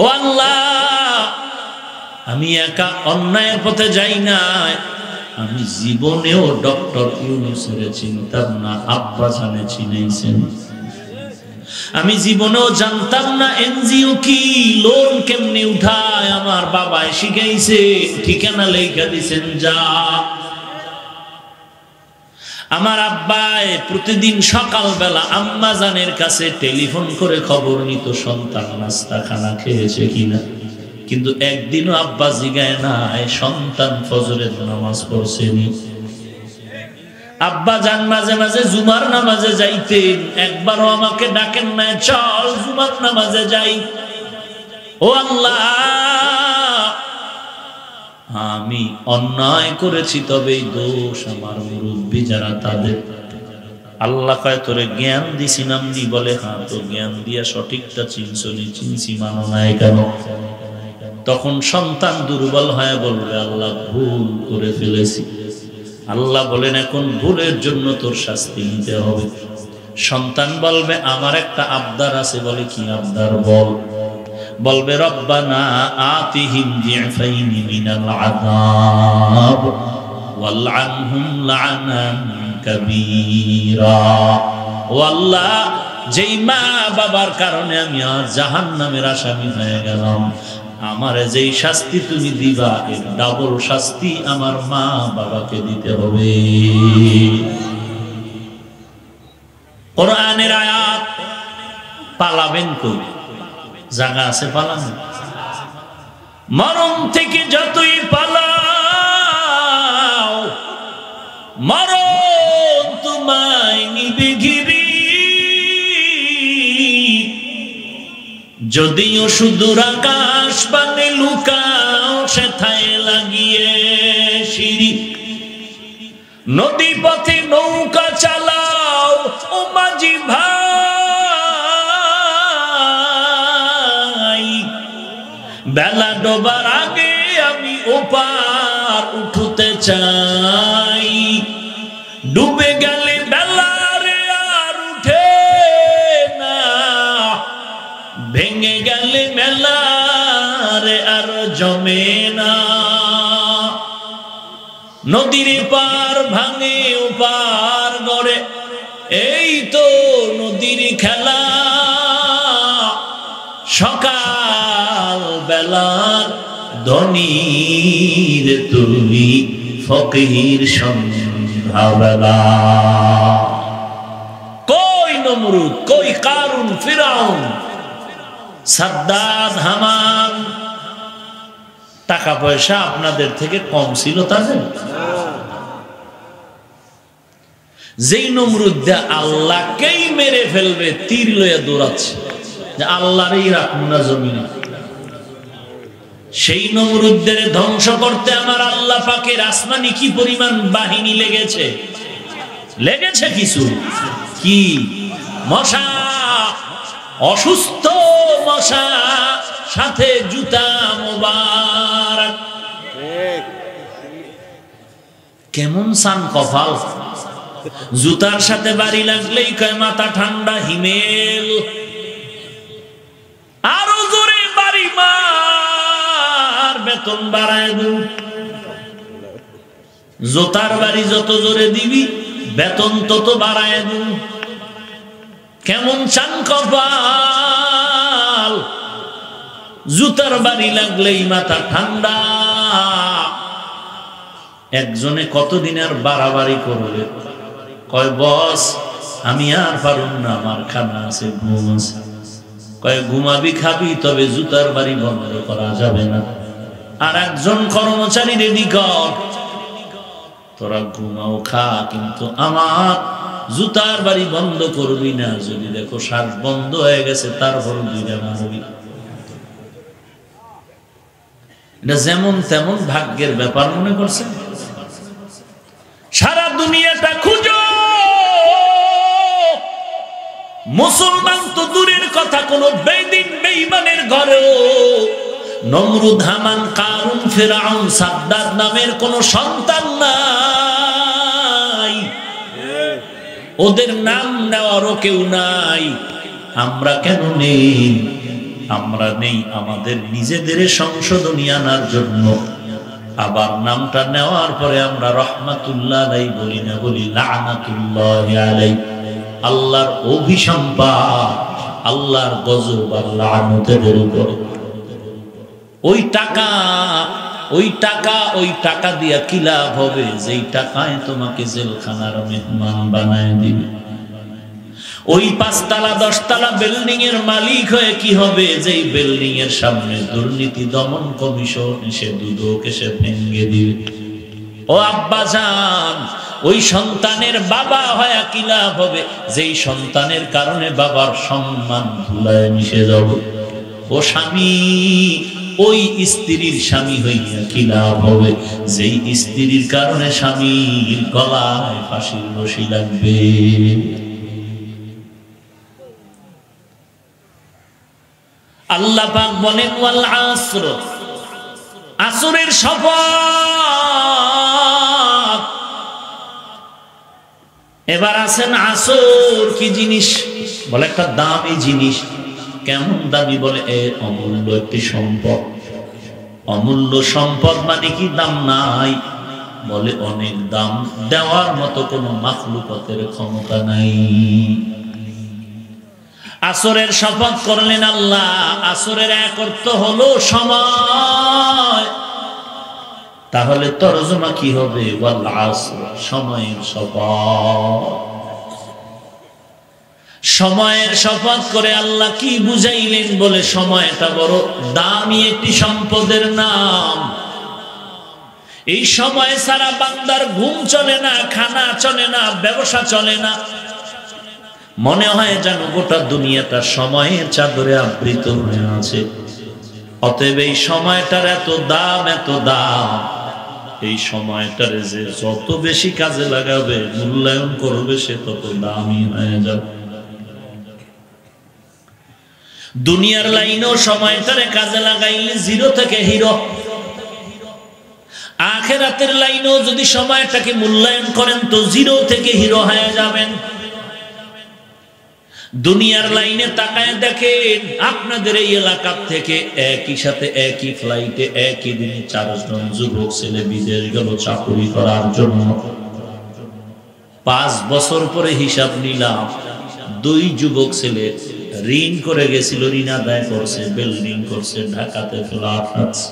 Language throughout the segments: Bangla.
ও আল্লাহ, আমি একা অন্যায়ের পথে যাই না। আমি জীবনেও ডক্টর ইউনূসের চিনতাম না, আব্বা জানে চিনেছেন। আমি জীবনেও জানতাম না এনজিও কি, লোন কেমনে উঠায়, আমার বাবায় শিখাইছে, ঠিকানা লেখা দিছেন যা। আমার আব্বায় প্রতিদিন সকালবেলা আম্মা জানের কাছে টেলিফোন করে খবর নিত সন্তান নাস্তা খানা খেয়েছে কিনা, কিন্তু একদিনও আব্বা জিগায় নাই সন্তান ফজরের নামাজ পড়ছেনি। আব্বা জান মাঝে মাঝে জুমার নামাজে যাইতেন, একবারও আমাকে ডাকেন না চল জুমার নামাজে যাই। ও আল্লাহ, আমি অন্যায় করেছি, তবে দোষ আমার মুরব্বী যারা তাদের। আল্লাহ কয় তোরে জ্ঞান দিছি নামনি, বলে হ্যাঁ, তো জ্ঞান দিয়া সঠিকটা চিনছনি, চিনছি মানো নাই কেন? তখন সন্তান দুর্বল হয়ে বলবে আল্লাহ ভুল করে ফেলেছি। আল্লাহ বলেন এখন ভুলের জন্য তোর শাস্তি নিতে হবে। সন্তান বলবে আমার একটা আবদার আছে। বলে কি আবদার বল? বলবে রব্বানা আতিহিম যিফাইনি মিনাল আযাব ওয়ালআনহুম লা'নান কাবীরা। ও আল্লাহ, যেই মা বাবার কারণে আমি আর জাহান্নামের আসামি হয়ে গেলাম, আমারে যেই শাস্তি তুমি দিবা এর ডাবল শাস্তি আমার মা বাবাকে দিতে হবে। কোরআনের আয়াত। পালাবেন কই? জায়গা আছে পালানো? মরণ থেকে যতই পালাও, মরণ তোমায় নিবে ঘিরি। যদিও সুদূর আকাশ পানে লুকাও, সেথায় লাগিয়ে সিঁড়ি। নদী পথে নৌকা চালাও ও মাঝি ভাই, বেলা ডোবার আগে আমি ওপার উঠতে চাই। ডুবে গেলে বেলা রে আর উঠে না, ভেঙে গেলে মেলা রে আর জমে না। নদীর পার ভাঙে ওপার গড়ে, এই তো নদীর খেলা। সকাল বেলার ধনীর তুই ফকির সন্ধ্যাবেলা। কই নমরুদ, কই কারুন, ফিরাউন, সাদ্দাত, হামান? টাকা পয়সা আপনাদের থেকে কম ছিল তাদের? যেই নমরুদ আল্লাহকেই মেরে ফেলবে তীর লইয়া দৌড়াচ্ছে যে আল্লাহরই রাখবো না জমিনে, সেই নমরুদদের ধ্বংস করতে আমার আল্লাহ পাকের আসমানি কি পরিমাণ বাহিনী লেগেছে? লেগেছে কিছু কি? মশা, অসুস্থ মশা, সাথে জুতা মোবারক। কেমন সান কপাল! জুতার সাথে বাড়ি লাগলেই কয় মাথা ঠান্ডা, হিমেল। আরো জোরে বাড়ি মার, বেতন বাড়ায় দু। জুতার বাড়ি যত জোরে দিবি বেতন তত বাড়ায় দু। কেমন চান কপাল! জুতার বাড়ি লাগলেই মাথা ঠান্ডা। একজনে কতদিন আর বাড়াবাড়ি করবে? কয় বস আমি আর পারুম না, আমার খানা আছে, ঘুম আছে। কয় ঘুমাবি খাবি, তবে জুতার বাড়ি বন্ধ করা যাবে না। আর একজন কর্মচারী রেডি কর, তোরা ঘুমাও খা, কিন্তু আমার জুতার বাড়ি বন্ধ করবি না। যদি দেখো শ্বাস বন্ধ হয়ে গেছে তারপর দুইটা মারবি। এটা যেমন তেমন ভাগ্যের ব্যাপার মনে করছে। সারা দুনিয়াটা খুঁজো, মুসলমান তো দূরের কথা, কোন বেদিন বেঈমানের ঘরেও নমরুদ, হামান, কারুন, ফিরাউন, সাদ্দাত নামের কোন সন্তান নাই। ওদের নাম নেওয়ারও কেউ নাই। আমরা কেন নেই? আমরা নেই আমাদের নিজেদের সংশোধনী আনার জন্য। আবার নামটা নেওয়ার পরে আমরা রহমাতুল্লাহ আলাইহি বলি না, বলি লানাতুল্লাহি আলাইহি। আল্লাহর অভিসম্পাত, আল্লাহর গজব আর লানতের উপর। ওই টাকা দিয়া কি লাভ হবে যেই টাকায় তোমাকে জেলখানার মেহমান বানায় দিবে? ওই 5 তলা 10 তলা বিল্ডিং এর মালিক হয়ে কি হবে যেই বিল্ডিং এর সামনে দুর্নীতি দমন কমিশন এসে দুদক এসে ভেঙে দিবে? ও আব্বা জান, ওই সন্তানের বাবা হয়ে কি লাভ হবে যেই সন্তানের কারণে বাবার সম্মান ধুলায় মিশে যাবে? ও স্বামী, ওই স্ত্রীর স্বামী হইয়া কি লাভ হবে যেই স্ত্রীর কারণে স্বামীর গলায় ফাঁসির রশি লাগবে? আল্লাহ পাক বলেন ওয়াল আসর, আসরের শপথ। এবার আছেন আসর কি জিনিস? বলে একটা দামি জিনিস। কেমন দামি? বলে এর অমূল্য একটি সম্পদ। অমূল্য সম্পদ মানে কি দাম নাই? বলে অনেক দাম, দেওয়ার মতো কোনো মাখলুকাতের ক্ষমতা নাই। আসরের শপথ করলেন আল্লাহ। আসরের এক অর্থ হলো সময়। তাহলে তরজমা কি হবে? ওয়াল আসর, সময়ের শপথ। সময়ের শপথ করে আল্লাহ কি বুঝাইলেন? বলে সময়টা বড় দামি একটি সম্পদের নাম। এই সময় সারা বান্দার ঘুম চলে না, খানা চলে না, ব্যবসা চলে না। মনে হয় যেন গোটা দুনিয়াটা সময়ের চাদরে আবৃত হয়ে আছে। অতএব এই সময়টার এত দাম, এত দাম। এই সময়টারে যে যত বেশি কাজে লাগাবে, মূল্যায়ন করবে, সে তত দামি হয়ে যাবে। দুনিয়ার লাইনেও সময়টারে কাজে লাগাইলে 0 থেকে হিরো। আখিরাতের লাইনেও যদি সময়টাকে মূল্যায়ন করেন তো 0 থেকে হিরো হয়ে যাবেন। দুনিয়ার লাইনে তাকায় দেখেন, আপনাদের এই এলাকা থেকে একই সাথে একই ফ্লাইটে একই দিনে 4 জন যুবক ছেলে বিদেশ গেল চাকরি করার জন্য। 5 বছর পরে হিসাব নিলাম, 2 যুবক ছেলে ঋণ করে গেছিল, ঋণ আদায় করছে, বিল্ডিং করছে, ঢাকাতে ফ্ল্যাট আছে।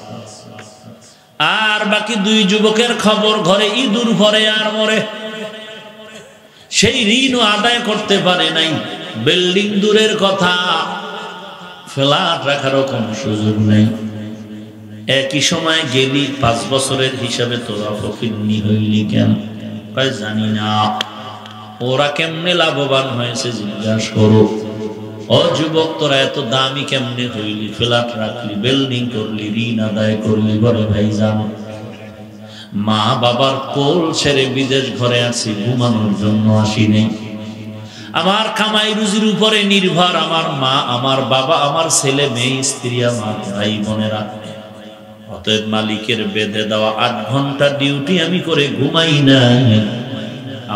আর বাকি 2 যুবকের খবর ঘরে ইঁদুর ভরে আর মরে। সেই ঋণও আদায় করতে পারে নাই। বিল্ডিং দূরের কথা, ফ্ল্যাট রাখারও কোনো সুযোগ নেই। একই সময় গেলি 5 বছরের হিসাবে তোরা ফকিন্নি হইলি কেন? কয় জানি না। ওরা কেমনে লাভবান হয়েছে জিজ্ঞাসা করো। ও যুবক, তোরা এত দামি কেমনে হইলি? ফ্ল্যাট রাখলি, বিল্ডিং করলি, ঋণ আদায় করলি। বলে ভাই জানো, মা বাবার কোল ছেড়ে বিদেশ ঘরে আসি, ঘুমানোর জন্য আসি নেই। আমার কামাই রুজির উপরে নির্ভর আমার মা, আমার বাবা, আমার ছেলে মেয়ে, স্ত্রী, আমার ভাই বোনেরা। অতএব মালিকের বেঁধে দেওয়া 8 ঘন্টা ডিউটি আমি করে ঘুমাই নাই।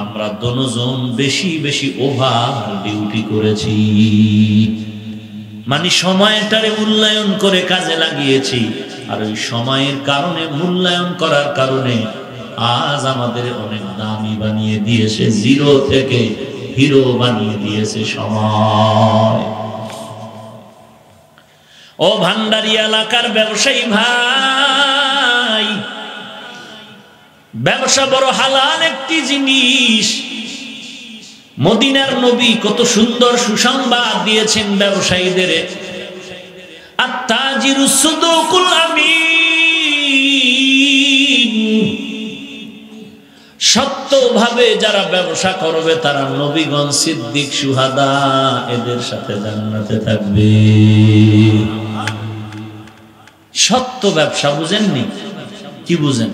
আমরা দুজন বেশি বেশি ওভার ডিউটি করেছি। মানে সময়টারে মূল্যায়ন করে কাজে লাগিয়েছি। আর ওই সময়ের কারণে, মূল্যায়ন করার কারণে আজ আমাদের অনেক দামি বানিয়ে দিয়েছে, 0 থেকে হিরো বানিয়ে দিয়েছে সময়। ও ভান্ডারী এলাকার ব্যবসায়ী ভাই, ব্যবসা বড় হালাল একটি জিনিস। মদিনার নবী কত সুন্দর সুসংবাদ দিয়েছেন ব্যবসায়ীদের। আত-তাজিরুস সুদুকুল আমিন। সত্যভাবে যারা ব্যবসা করবে তারা নবীগণ, সিদ্দিক, শুহাদা এদের সাথে জান্নাতে থাকবে। সত্য ব্যবসা বুঝেননি? কি বুঝেন?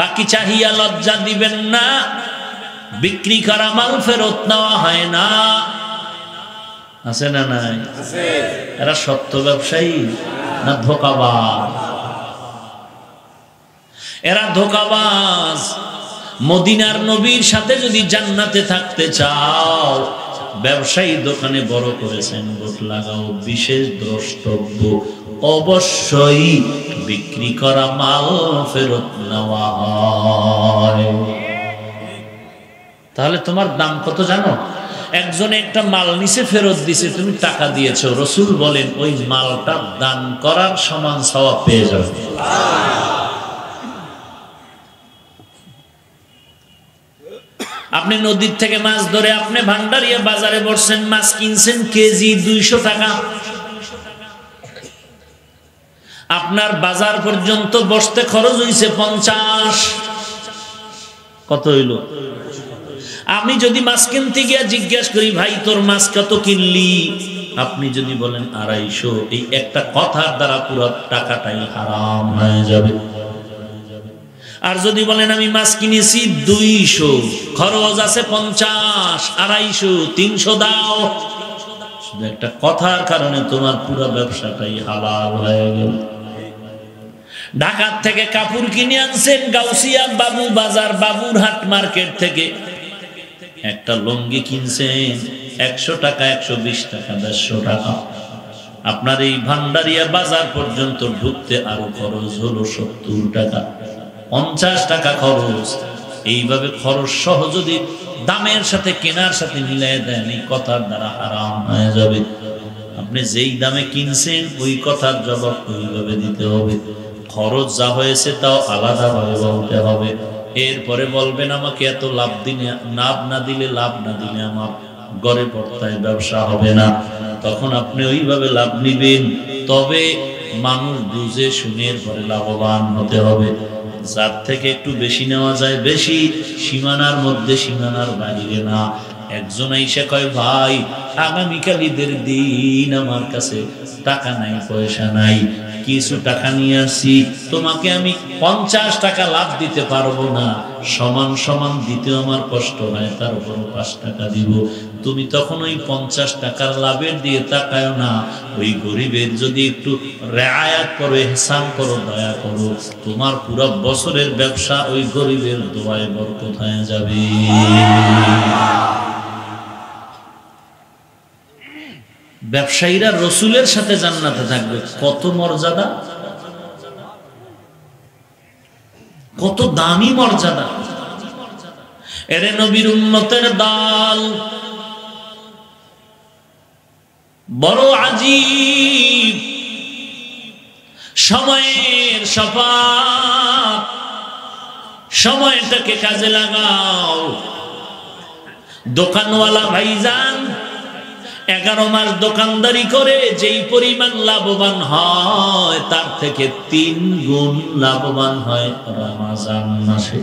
বাকি চাহিয়া লজ্জা দিবেন না। বিক্রি করা মাল ফেরত নেওয়া হয় না। আছে না নাই? এরা সত্য ব্যবসায়ী না ধোঁকাবাজ? এরা ধোঁকাবাজ। মদিনার নবীর সাথে যদি জান্নাতে থাকতে চাও ব্যবসায়ী দোকানে বড় করেছেন, বোর্ড লাগাও, বিশেষ দ্রষ্টব্য, অবশ্যই বিক্রি করা মাল ফেরত নেওয়া হয়। তাহলে তোমার দাম কত জানো? একজনে একটা মাল নিচে ফেরত দিছে, তুমি টাকা দিয়েছো, রাসূল বলেন ওই মালটা দান করার সমান সওয়াব পেয়ে যাবে। আপনি নদীর থেকে মাছ ধরে আপনি ভান্ডারিয়া বাজারে বসছেন, মাছ কিনছেন কেজি 200 টাকা, আপনার বাজার পর্যন্ত বসতে খরচ হইছে 50। কত হইল? আমি যদি মাছ কিনতে গিয়া জিজ্ঞাসা করি, ভাই তোর মাছ কত কিনলি, আপনি যদি বলেন 250, এই একটা কথার দ্বারা পুরো টাকাটাই হারাম হয়ে যাবে। আর যদি বলেন আমি মাছ কিনেছি 200, খরচ আছে 50, 250, 300 দাও, শুধু একটা কথার কারণে তোমার পুরো ব্যবসাটাই হালাল হয়ে গেল। ঢাকার থেকে কাপড় কিনে আনছেন গাউসিয়া বাবু বাজার, বাবুরহাট মার্কেট থেকে, একটা লুঙ্গি কিনছেন 100 টাকা, 120 টাকা, 150 টাকা, আপনার এই ভান্ডারিয়া বাজার পর্যন্ত ঢুকতে আরো খরচ হলো 70 টাকা, 50 টাকা খরচ। এইভাবে খরচ সহ যদি দামের সাথে কেনার সাথে মিলাই দেন, এই কথার দ্বারা হারাম হয়ে যাবে। আপনি যেই দামে কিনছেন ওই কথার জবাব ওইভাবে দিতে হবে, খরচ যা হয়েছে তাও আলাদাভাবে বলতে হবে। এরপরে বলবেন আমাকে এত লাভ দিলে, লাভ না দিলে আমার গড়ে পড়তায় ব্যবসা হবে না। তখন আপনি ওইভাবে লাভ নিবেন, তবে মানুষ বুঝে শুনে পরে লাভবান হতে হবে। যার থেকে একটু বেশি নেওয়া যায় বেশি, সীমানার মধ্যে, সীমানার বাইরে না। একজন এসে কয়, ভাই আগামীকাল ঈদের দিন আমার কাছে টাকা নাই, পয়সা নাই, কিছু টাকা নিয়ে আসি, তোমাকে আমি 50 টাকা লাভ দিতে পারবো না, সমান সমান দিতে আমার কষ্ট হয়, তার উপর 5 টাকা দিব। তুমি তখন ওই 50 টাকার লাভের দিয়ে তাকায় না, ওই গরিবের যদি একটু রেয়ায়াত করো, ইহসান করো, দয়া করো, তোমার পুরো বছরের ব্যবসা ওই গরিবের দোয়ায় বরকত হয়ে যাবে। ব্যবসায়ীরা রসুলের সাথে জান্নাতে থাকবে, কত মর্যাদা, কত দামি মর্যাদা। এরে নবীর উম্মতের দল, বড় আজীব সময়ের শপথ, সময়টাকে কাজে লাগাও। দোকানওয়ালা ভাইজান 11 মাস দোকানদারি করে যেই পরিমাণ লাভবান হয়, তার থেকে 3 গুণ লাভবান হয় রমজান মাসে।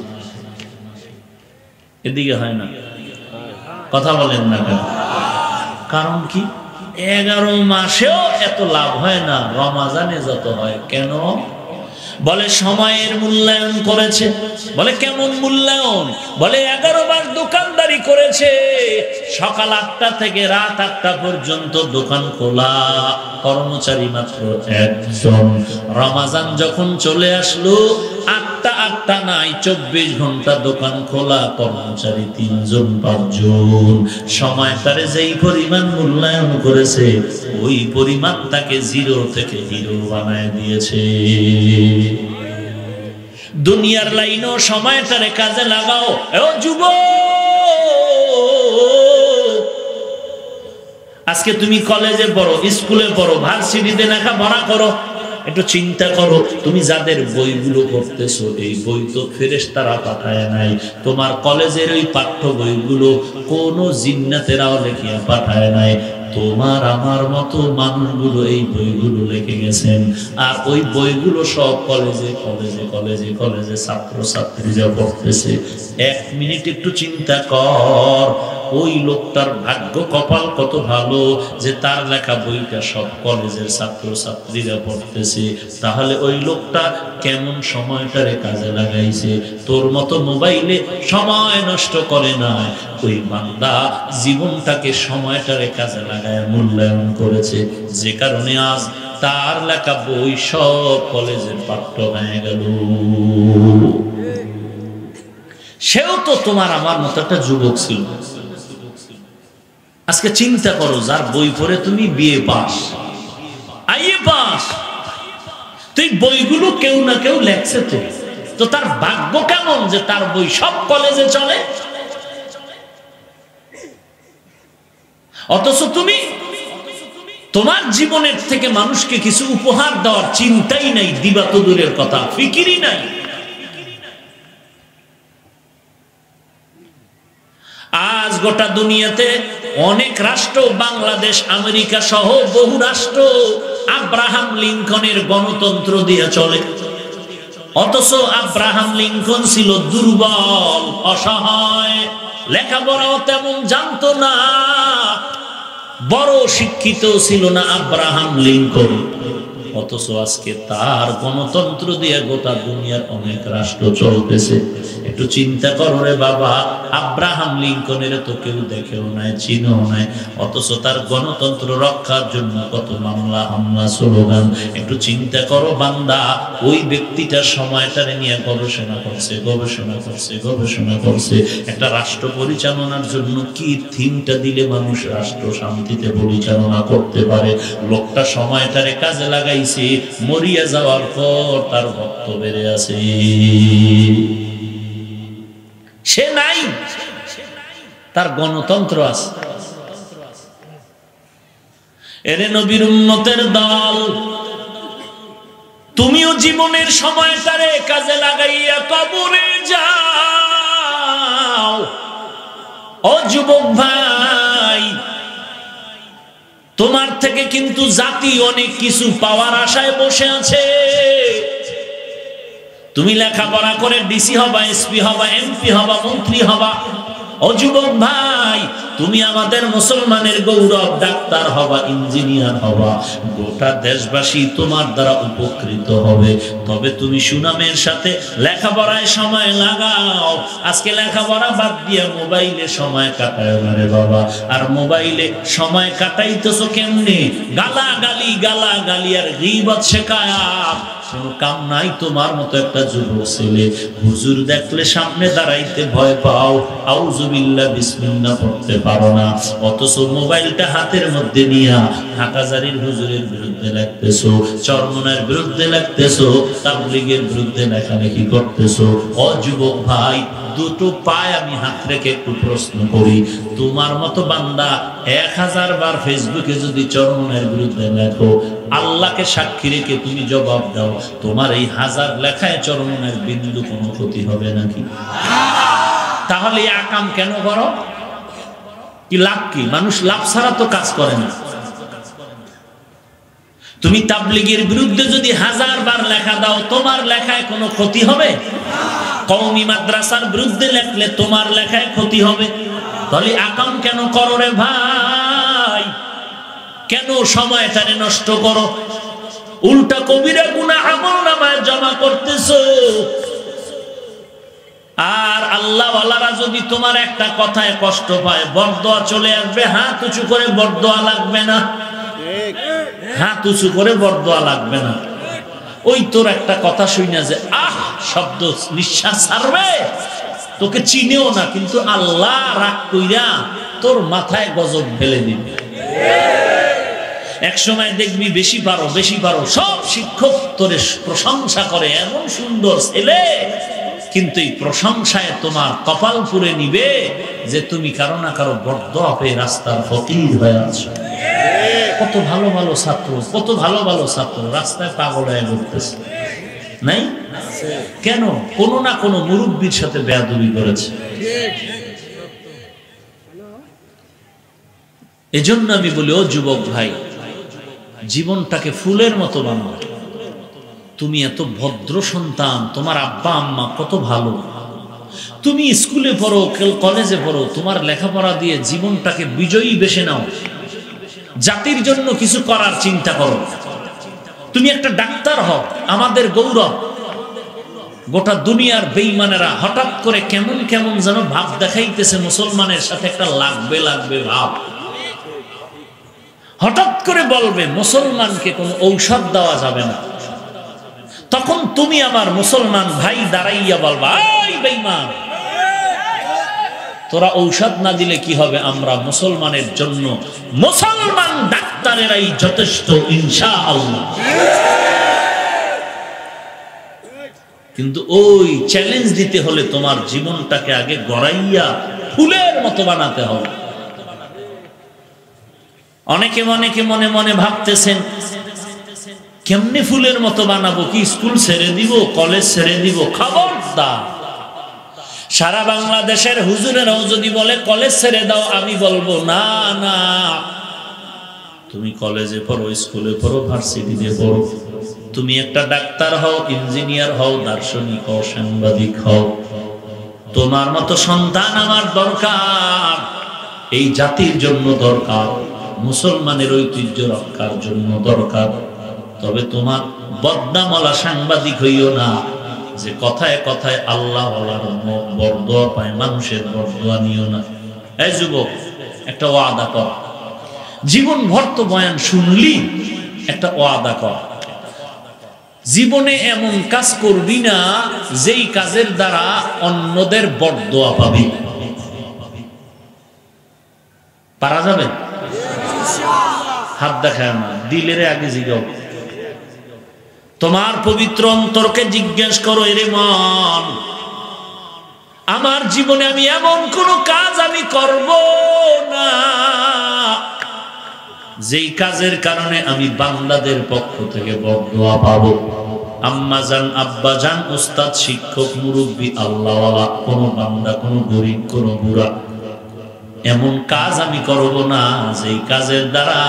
এদিকে হয় না? কথা বলেন না কেন? কারণ কি? 11 মাসেও এত লাভ হয় না, রমজানে যত হয়। কেন? বলে সময়ের মূল্যায়ন করেছে। বলে কেমন মূল্যায়ন? বলে 11 মাস দোকানদারি করেছে, সকাল 8টা থেকে রাত 8টা পর্যন্ত দোকান খোলা, কর্মচারী মাত্র 1জন। রমজান যখন চলে আসলো, 8টা নাই, 24 ঘন্টা দোকান খোলা, কর্মচারী 3জন 5জন। সময়টারে যেই পরিমাণ মূল্যায়ন করেছে, ওই পরিমাণ তাকে 0 থেকে হিরো বানায় দিয়েছে। দুনিয়ার লাইনও সময়টারে কাজে লাগাও। ও যুবক, আজকে তুমি কলেজে পড়ো, স্কুলে পড়ো, ভার্সিটিতে লেখাপড়া করো, একটু চিন্তা করো, তুমি যাদের বইগুলো পড়তেছো, এই বই তো ফেরেশতারা পাঠায় নাই। তোমার কলেজের ওই পাঠ্য বইগুলো কোনো জিন্নাতেরাও লিখিয়া পাঠায় নাই। তোমার আমার মতো মানুষগুলো এই বইগুলো লিখে গেছেন, আর ওই বইগুলো সব কলেজে কলেজে কলেজে কলেজে ছাত্র ছাত্রীরা পড়তেছে। 1 মিনিট একটু চিন্তা কর, ওই লোকটার ভাগ্য কপাল কত ভালো যে তার লেখা বইটা সব কলেজের ছাত্র ছাত্রীরা পড়তেছে। তাহলে ওই লোকটা কেমন সময়টারে কাজে লাগাইছে। তোর মতো মোবাইলে সময় নষ্ট করে না, ওই বান্দা জীবনটাকে সময়টারে কাজে লাগায় মূল্যায়ন করেছে, যে কারণে আজ তার লেখা বই সব কলেজের পাঠ্য হয়ে গেল। সেও তো তোমার আমার মতো একটা যুবক ছিল, আজকে চিন্তা করো, যার বই পড়ে তুমি বিএ পাস, আইএ পাস, তুই বইগুলো কেউ না কেউ লেখছে, তো তার ভাগ্য কেমন যে তার বই সব কলেজে চলে। অথচ তুমি তোমার জীবনের থেকে মানুষকে কিছু উপহার দেওয়ার চিন্তাই নাই, দিবা তো দূরের কথা, ফিকিরই নাই। আজ গোটা দুনিয়াতে অনেক রাষ্ট্র, বাংলাদেশ, আমেরিকা সহ বহু রাষ্ট্র আব্রাহাম লিঙ্কনের গণতন্ত্র দিয়ে চলে। অথচ আব্রাহাম লিঙ্কন ছিল দুর্বল, অসহায়, লেখাপড়াও তেমন জানতো না, বড় শিক্ষিত ছিল না আব্রাহাম লিঙ্কন। অথচ আজকে তার গণতন্ত্র দিয়ে গোটা দুনিয়ার অনেক রাষ্ট্র চলতেছে। একটু চিন্তা করো রে বাবা, আব্রাহাম লিঙ্কনের তো কেউ দেখেও নাই, চিনেও নাই, অথচ তার গণতন্ত্র রক্ষার জন্য কত মামলা, হামলা, স্লোগান। একটু চিন্তা করো বান্দা, ওই ব্যক্তিটার সময়টারে নিয়ে গবেষণা করছে, গবেষণা করছে, গবেষণা করছে, একটা রাষ্ট্র পরিচালনার জন্য কি থিমটা দিলে মানুষ রাষ্ট্র শান্তিতে পরিচালনা করতে পারে। লোকটা সময়টারে কাজে লাগাই, মরিয়া যাওয়ার পর তার ভক্ত বেড়ে আছে, সে নাই, তার গণতন্ত্র আছে। এরে নবীর উম্মতের দল, তুমিও জীবনের সময়টারে কাজে লাগাইয়া কবরে যাও। ও যুবক ভাই, তোমার থেকে কিন্তু জাতি অনেক কিছু পাওয়ার আশায় বসে আছে। তুমি লেখাপড়া করে ডিসি হবা, এসপি হবা, এমপি হবা, মন্ত্রী হবা। ও যুবক ভাই, তুমি আমাদের মুসলমানের গৌরব, ডাক্তার হবা, ইঞ্জিনিয়ার হবা, গোটা দেশবাসী তোমার দ্বারা উপকৃত হবে। তবে তুমি সুনামের সাথে লেখাপড়ায় সময় লাগাও। আজকে লেখাপড়া বাদ দিয়ে মোবাইলে সময় কাটায় না রে বাবা। আর মোবাইলে সময় কাটাইতেছো কেমনে? গালাগালি, গালাগালি আর গীবত শেখায়াত। কোনো কাম নাই তোমার মতো একটা যুবক ছেলে, হুজুর দেখলে সামনে দাঁড়াইতে ভয় পাও, আউযুবিল্লাহ বিসমিল্লাহ পড়তে পারো না, অথচ মোবাইলটা হাতের মধ্যে নিয়া হাটাজারির হুজুরের বিরুদ্ধে লাগতেছো, চরমনার বিরুদ্ধে লাগতেছো, তাবলীগের বিরুদ্ধে লেখালেখি করতেছো। ও যুবক ভাই, দুটো পায়ে আমি হাত রেখে একটু প্রশ্ন করি, তোমার মতো বান্দা 1000 বার ফেসবুকে যদি চরমনার বিরুদ্ধে লেখো, আল্লাহকে সাক্ষী রেখে তুমি জবাব দাও, তোমার এই 1000 লেখায় চরমনার বিন্দু কোনো ক্ষতি হবে নাকি? তাহলে আকাম কেন করো? কি লাভ? কি মানুষ লাভ ছাড়া তো কাজ করে না। তুমি তাবলীগের বিরুদ্ধে যদি 1000 বার লেখা দাও, তোমার লেখায় কোনো ক্ষতি হবে? কওমি মাদ্রাসার বিরুদ্ধে লেখলে তোমার লেখায় ক্ষতি হবে? তাহলে আকাম কেন করো রে ভাই? কেন সময়টারে নষ্ট করো? উল্টা কবিরা গুনাহ আমলনামায় জমা করতেছো। আর আল্লাহ ওয়ালারা যদি তোমার একটা কথায় কষ্ট পায়, বরদোয়া চলে আসবে, হাত উঁচু করে বরদোয়া লাগবে না, হাত উঁচু করে বরদোয়া লাগবে না। ওই তোর একটা কথা শুইনা যে আহ শব্দ নিঃশ্বাস ছাড়বে, তোকে চিনেও না, কিন্তু আল্লাহ রাগ কইরা তোর মাথায় গজব ফেলে দিবে। এক সময় দেখবি বেশি পারো, বেশি পারো, সব শিক্ষক তোরে প্রশংসা করে, এমন সুন্দর ছেলে, কিন্তু এই প্রশংসায় তোমার কপাল পুড়ে নিবে যে তুমি কারো না কারো বরদোয়া পেয়ে রাস্তার ফকির হয়ে আছো। কত ভালো ভালো ছাত্র, কত ভালো ভালো ছাত্র রাস্তায় পাগল হয়ে ঘুরতেছে, নাই? কেন? কোনো না কোনো মুরব্বির সাথে বেয়াদবি করেছে। এজন্য আমি বলি, ও যুবক ভাই, জীবনটাকে ফুলের মতো বানাও। তুমি এত ভদ্র সন্তান, তোমার আব্বা আম্মা কত ভালো, তুমি স্কুলে পড়ো, কলেজে পড়ো, তোমার লেখাপড়া দিয়ে জীবনটাকে বিজয়ী বেছে নাও, জাতির জন্য কিছু করার চিন্তা করো। তুমি একটা ডাক্তার হও, আমাদের গৌরব। গোটা দুনিয়ার বেঈমানেরা হঠাৎ করে কেমন কেমন যেন ভাব দেখাইতেছে, মুসলমানের সাথে একটা লাগবে লাগবে ভাব। হঠাৎ করে বলবে মুসলমানকে কোনো ঔষধ দেওয়া যাবে না, তখন তুমি আমার মুসলমান ভাই দাঁড়াইয়া বলবা, এই বেঈমান, তোরা ঔষধ না দিলে কি হবে? আমরা মুসলমানের জন্য মুসলমান ডাক্তারেরাই যথেষ্ট ইনশাআল্লাহ। কিন্তু ওই চ্যালেঞ্জ দিতে হলে তোমার জীবনটাকে আগে গড়াইয়া ফুলের মতো বানাতে হবে। অনেকে মনে মনে ভাবতেছেন কেমনে ফুলের মতো বানাবো? কি স্কুল ছেড়ে দিব, কলেজ ছেড়ে দিব? খবরদার! সারা বাংলাদেশের হুজুরেরাও যদি বলে কলেজ ছেড়ে দাও, আমি বলবো না না, তুমি কলেজে পড়ো, স্কুলে পড়ো, ভার্সিটিতে পড়ো, তুমি একটা ডাক্তার হও, ইঞ্জিনিয়ার হও, দার্শনিক হও, সাংবাদিক হও। তোমার মতো সন্তান আমার দরকার, এই জাতির জন্য দরকার, মুসলমানের ঐতিহ্য রক্ষার জন্য দরকার। তবে তোমার বদনামওয়ালা সাংবাদিক হইও না, যে কথায় কথায় আল্লাহ বরদোয়া পায়, মানুষের বরদোয়া নিও না। এই যুবক, একটা ওয়াদা কর, জীবন ভর তো বয়ান শুনলি, একটা ওয়াদা কর, জীবনে এমন কাজ করবি না যেই কাজের দ্বারা অন্যদের বরদোয়া পাবি। পারা যাবে? হাত দেখায় না, দিলের আগে জিগাও। তোমার পবিত্র অন্তরকে জিজ্ঞেস করো, এরে মন, আমার জীবনে আমি এমন কোন কাজ আমি করব না যেই কাজের কারণে আমি বান্দাদের পক্ষ থেকে বরদোয়া পাবো। আম্মা জান, আব্বা জান, উস্তাদ, শিক্ষক, মুরব্বী, আল্লাহওয়ালা, কোন বান্দা, কোন গরিব, কোন বুড়া, এমন কাজ আমি করব না যেই কাজের দ্বারা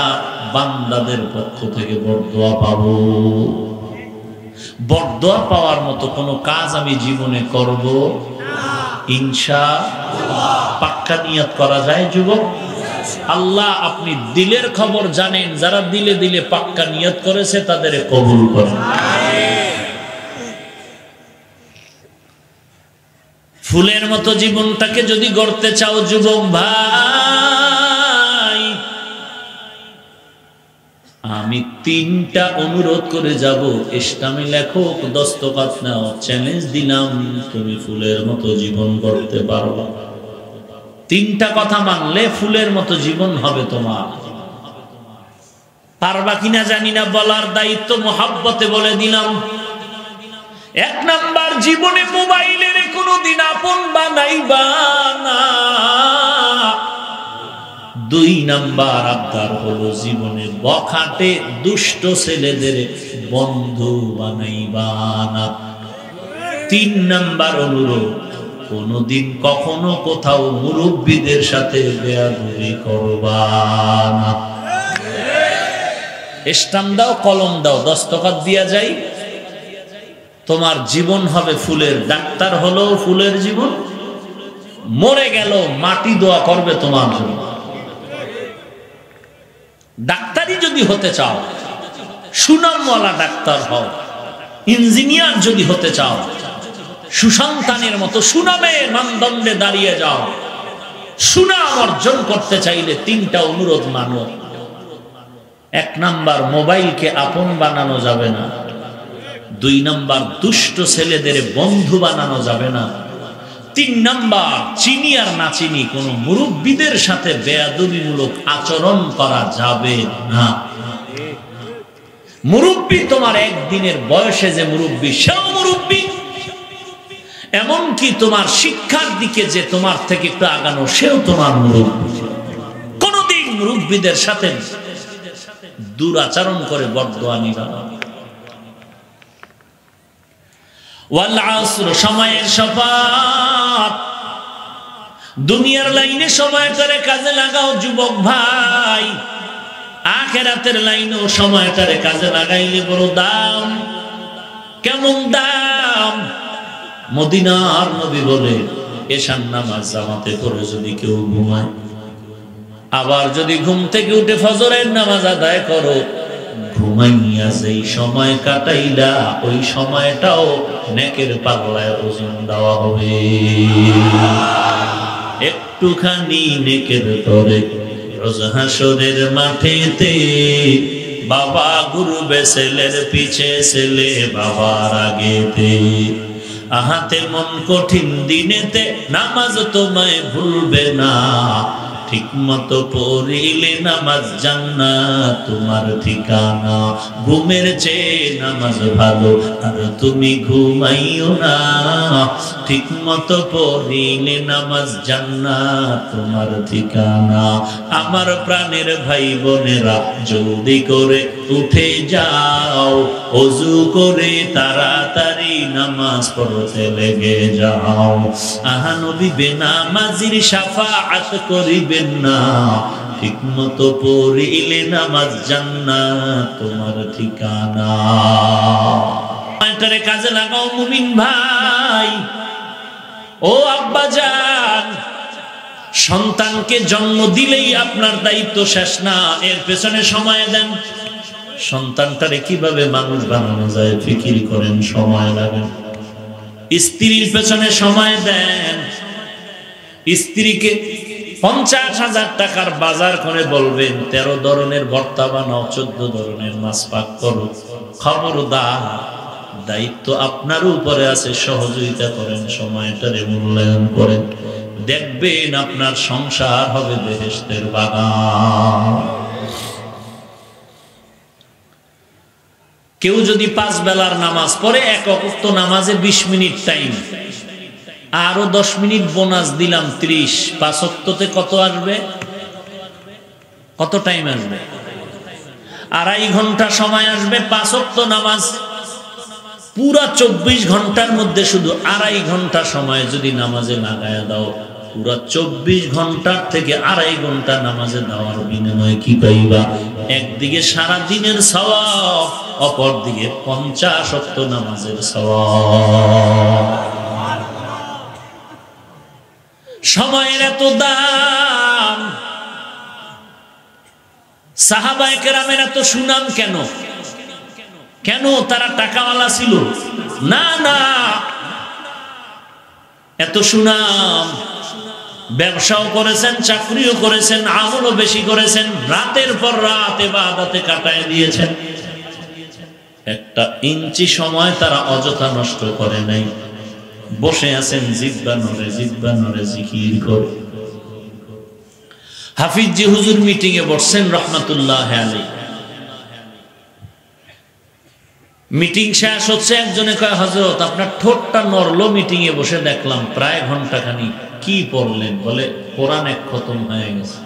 বান্দাদের পক্ষ থেকে বরদোয়া পাবো। বরদোয়া পাওয়ার মতো কোনো কাজ আমি জীবনে করব ইনশাআল্লাহ। পাক্কা নিয়ত করা যায় যুবক? আল্লাহ আপনি দিলের খবর জানেন, যারা দিলে দিলে পাক্কা নিয়ত করেছে তাদের কবুল করেন। ফুলের মতো জীবনটাকে যদি গড়তে চাও যুবক ভাই, আমি 3টা অনুরোধ করে যাব। ইসলামী লেখক, দস্তখত নাও, চ্যালেঞ্জ দিলাম, তুমি ফুলের মতো জীবন গড়তে পারবা। 3টা কথা মানলে ফুলের মতো জীবন হবে তোমার। পারবা কিনা জানি না, বলার দায়িত্ব মোহাব্বতে বলে দিলাম। 1 নাম্বার, জীবনে মোবাইলের কোনোদিন আপন বানাইবা না। 2 নাম্বার আবদার হলো, জীবনে বখাটে দুষ্ট ছেলেদের বন্ধু বানাইবা না। 3 নাম্বার অনুরোধ, কোনদিন কখনো কোথাও মুরব্বীদের সাথে বেয়াদবি করবা না। স্টাম্প দাও, কলম দাও, দস্তখত দিয়া যাই, তোমার জীবন হবে ফুলের। ডাক্তার হলো ফুলের জীবন, মরে গেল মাটি দোয়া করবে তোমার জন্য। ডাক্তারই যদি হতে চাও, সুনামওয়ালা ডাক্তার হও। ইঞ্জিনিয়ার যদি হতে চাও, সুসন্তানের মতো সুনামের মানদণ্ডে দাঁড়িয়ে যাও। সুনাম অর্জন করতে চাইলে 3টা অনুরোধ মানো। 1 নাম্বার, মোবাইলকে আপন বানানো যাবে না। 2 নাম্বার, দুষ্ট ছেলেদের বন্ধু বানানো যাবে না। 3 নাম্বার, চিনি আর না চিনি কোন মুরব্বীদের সাথে বেয়াদবিমূলক আচরণ করা যাবে না। মুরব্বী তোমার একদিনের বয়সে যে মুরব্বী, সেও মুরব্বী। এমনকি তোমার শিক্ষার দিকে যে তোমার থেকে একটু আগানো, সেও তোমার মুরব্বী। কোনদিন মুরব্বীদের সাথে দুরাচরণ করে বরদোয়া নিবা না। ওয়াল আসর, সময়ের শপথ। দুনিয়ার লাইনে সময়টারে কাজে লাগাও যুবক ভাই, আখিরাতের লাইনেও সময়টারে কাজে লাগাইলে বড় দাম। কেমন দাম? মদিনার নবী বলে, এশার নামাজ জামাতে পড়ে যদি কেউ ঘুমায়, আবার যদি ঘুম থেকে উঠে ফজরের নামাজ আদায় করো, ঘুমাইয়া যেই সময় কাটাইলা ওই সময়টাও নেকের পাল্লায় ওজন দেওয়া হবে। একটুখানি নেকের তরে রোজ হাসরের মাঠেতে বাবা ঘুরবে ছেলের পিছে, ছেলে বাবার আগেতে। আহাতে মন কঠিন দিনেতে নামাজ তোমায় ভুলবে না, ঠিক মতো পড়িলে নামাজ জান্নাত তোমার ঠিকানা। ঘুমের চেয়ে নামাজ ভালো আর তুমি ঘুমাইও না, ঠিক মতো পড়িলে নামাজ জান্নাত তোমার ঠিকানা। আমার প্রাণের ভাই বোনেরা জলদি করে উঠে যাও, ওযু করে তাড়াতাড়ি নামাজ পড়তে লেগে যাও। আহা নবী বেনামাজির শাফাআত করিবেন না, ঠিক মতো পড়িলে নামাজ জান্নাত তোমার ঠিকানা। এটারে কাজে লাগাও মুমিন ভাই ও আব্বাজান। সন্তানকে জন্ম দিলেই আপনার দায়িত্ব শেষ না, এর পেছনে সময় দেন। সন্তানটারে কিভাবে মানুষ বানানো যায় ফিকির করেন, সময় লাগে। স্ত্রীর পেছনে সময় দেন। স্ত্রীকে 50,000 টাকার বাজার করে বলবেন 13 ধরনের ভর্তা বানাও, 14 ধরনের মাছ পাক করো। খবরদার, দায়িত্ব আপনার উপরে আছে, সহযোগিতা করেন, সময়টারে মূল্যায়ন করেন, দেখবেন আপনার সংসার হবে বেহেশতের বাগান। কেউ যদি 5 বেলার নামাজ পড়ে, এক ওয়াক্ত নামাজে 20 মিনিট টাইম, আরো 10 মিনিট বোনাস দিলাম 30, 5 ওয়াক্ততে কত আসবে? কত টাইম আসবে? 2.5 ঘন্টা সময় আসবে। 5 ওয়াক্ত নামাজ পুরা 24 ঘন্টার মধ্যে শুধু 2.5 ঘন্টা সময় যদি নামাজে লাগায়া দাও, পুরা 24 ঘন্টার থেকে 2.5 ঘন্টা নামাজে দেওয়ার বিনিময়ে কি পাইবা? একদিকে সারা দিনের সওয়াব, অপর দিকে 50 ওয়াক্ত নামাজের সওয়াব। সময়ের এত দাম, সাহাবায়ে কেরামের এত সুনাম কেন? কেন তারা টাকাওয়ালা ছিল? না না, এত সুনাম, ব্যবসাও করেছেন, চাকরিও করেছেন, আমলও বেশি করেছেন, রাতের পর রাত ইবাদতে কাটায় দিয়েছেন। একটা ইঞ্চি সময় তারা অযথা নষ্ট করে নাই। বসে আছেন জিহ্বা নড়ে জিকির করে। হাফিজি হুজুর মিটিং এ বসছেন রহমাতুল্লাহ আলাইহি। মিটিং শেষ হচ্ছে, একজনে কয় হযরত আপনার ঠোঁটটা নড়লো মিটিং এ বসে দেখলাম, প্রায় ঘন্টাখানি কি পড়লেন? বলে কোরআন এক খতম হয়ে গেছে।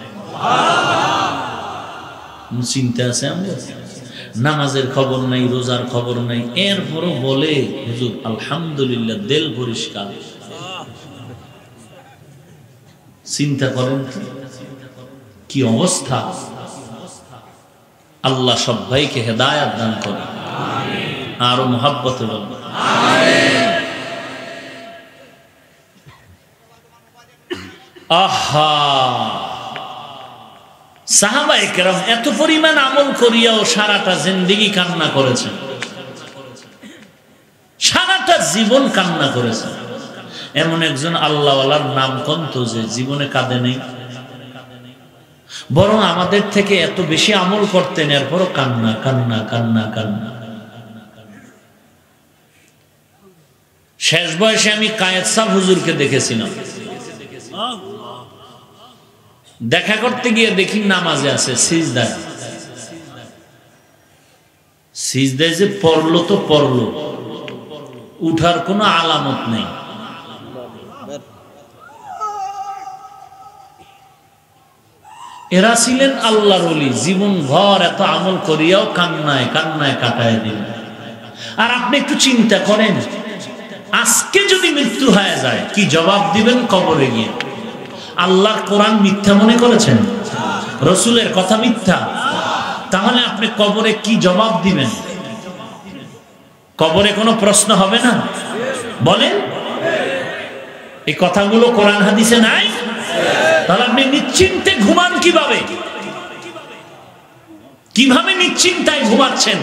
চিন্তা আছে আমাদের, নামাজের খবর নাই, রোজার খবর নাই, এরপরও বলে হুজুর আলহামদুলিল্লাহ, দিল পরিষ্কার। চিন্তা করেন কি অবস্থা। আল্লাহ সব ভাইকে হেদায়েত দান করে, আরো মুহাব্বত বলেন আমিন। আহা, সাহাবায়ে কেরাম এত পরিমাণ আমল করিয়াও সারাটা জিন্দেগি কান্না করেছেন, সারাটা জীবন কান্না করেছেন। এমন একজন আল্লাহওয়ালার নাম কন্ত যে জীবনে কাঁদে নেই, বরং আমাদের থেকে এত বেশি আমল করতেন, এরপরও কান্না কান্না কান্না কান্না। শেষ বয়সে আমি কায়েদ সাহেব হুজুরকে দেখেছিলাম। দেখা করতে গিয়ে দেখি নামাজে আছে, সিজদায়। সিজদায় যে পড়লো তো পড়লো, উঠার কোনো আলামত নেই। এরা ছিলেন আল্লাহর ওলি, জীবন ভর এত আমল করিয়াও কান্নায় কান্নায় কাটায় দিলেন। আর আপনি একটু চিন্তা করেন, আজকে যদি মৃত্যু হয়ে যায় কি জবাব দিবেন কবরে গিয়ে? আল্লাহর কোরআন মিথ্যা মনে করেছেন, রসুলের কথা মিথ্যা, তাহলে আপনি কবরে কি জবাব দিবেন? কবরে কোনো প্রশ্ন হবে না? বলেন, এই কথাগুলো কোরআন হাদিসে নাই? তাহলে আপনি নিশ্চিন্তে ঘুমান কিভাবে? কিভাবে নিশ্চিন্তায় ঘুমাচ্ছেন?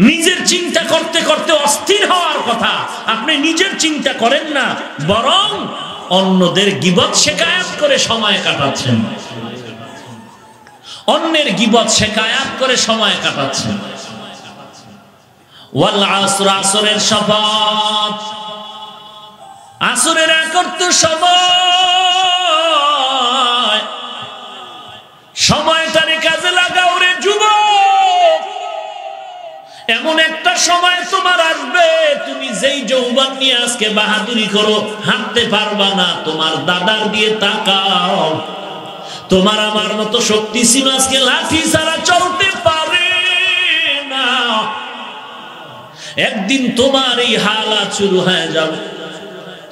নিজের চিন্তা করতে করতে অস্থির হওয়ার কথা, আপনি নিজের চিন্তা করেন না, বরং অন্যদের গীবত শিকায়াত করে সময় কাটাচ্ছেন, অন্যের গীবত শিকায়াত করে সময় কাটাচ্ছেন। ওয়াল আসর, আসরের শপথ, আসরের একর্ত সময়, সময়টারে কাজে লাগাও রে যুবক। এমন একটা সময় তোমার আসবে, তুমি যেই যৌবন নিয়ে আজকে বাহাদুরি করো, হাঁটতে পারবা না। তোমার দাদার দিয়ে তাকাও, তোমার আমার মতো শক্তি ছিল, আজকে লাঠি ছাড়া চলতে পারে না। একদিন তোমার এই হালাত শুরু হয়ে যাবে।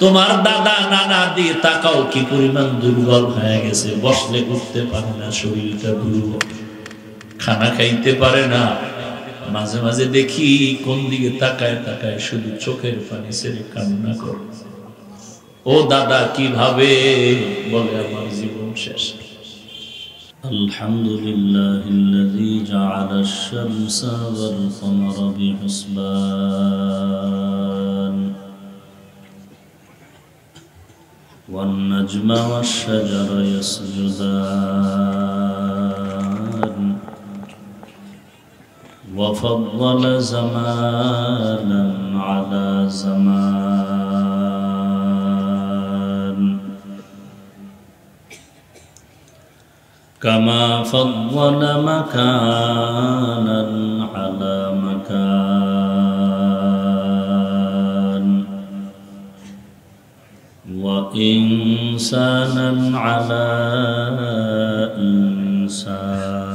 তোমার দাদা নানা দিয়ে তাকাও, কি পরিমাণ দুর্বল হয়ে গেছে, বসলে উঠতে পারে না, শরীরটা দুর্বল, খানা খাইতে পারে না। মাঝে মাঝে দেখি কোন দিকে তাকায় তাকায় শুধু চোখের পানি ছেড়ে কান্না করে। ও দাদা কিভাবে, বলে আমার জীবন শেষ। আলহামদুলিল্লাহিল্লাযী জাআলাশ শামসা ওয়াল কমারা বিহুসবান ওয়ান নাজমা ওয়াশ শাজারা ইয়াসজুদান وفضل زمانا على زمان كما فضل مكانا على مكان وإنسانا على إنسان.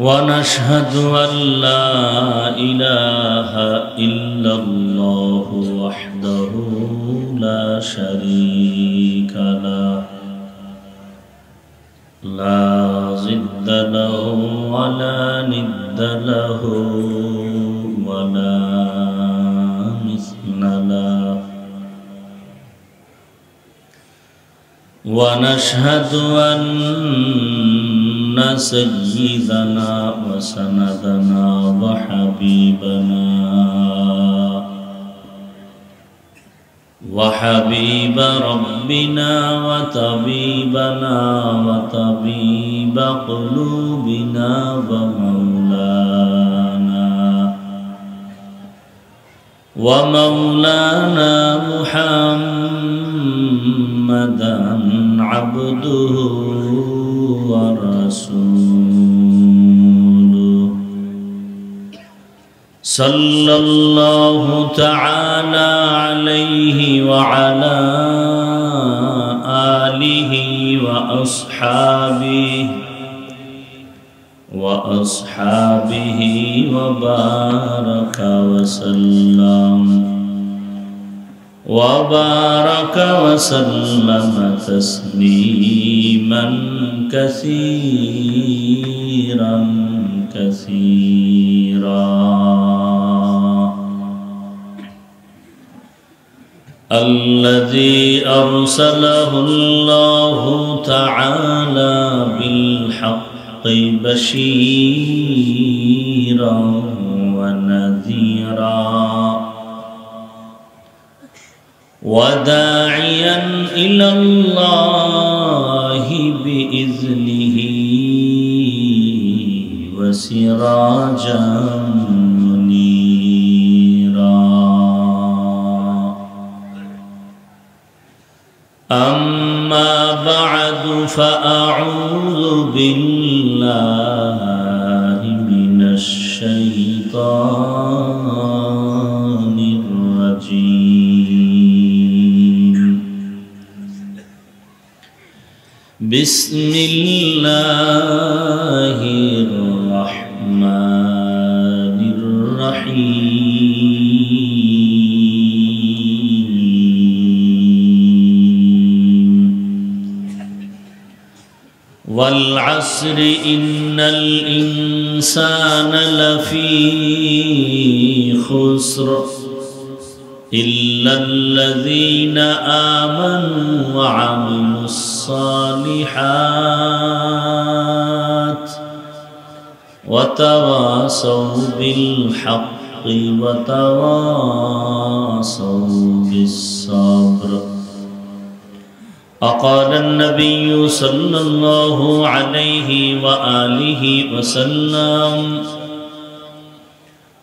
ونشهد أن لا إله إلا الله وحده لا شريك له لا ضد له ولا ند له ولا مثل له. ونشهد أن سيدنا وسندنا وحبيب ربنا وطبيبنا وطبيب قلوبنا ومولانا محمدا عبده ورسوله صلى الله تعالى عليه وعلى آله وأصحابه وبارك وسلم تسليما كثيرا كثيرا. الذي أرسله الله تعالى بالحق بشيرا ونذيرا وداعيا إلى الله بإذنه وسراجا منيرا. أما بعد فأعوذ بالله من الشيطان الرجيم. بسم الله الرحمن الرحيم. والعصر إن الإنسان لفي خسر إلا الذين آمنوا وعملوا الصالحات وتواصوا بالحق وتواصوا بالصبر. وقال النبي صلى الله عليه وآله وسلم: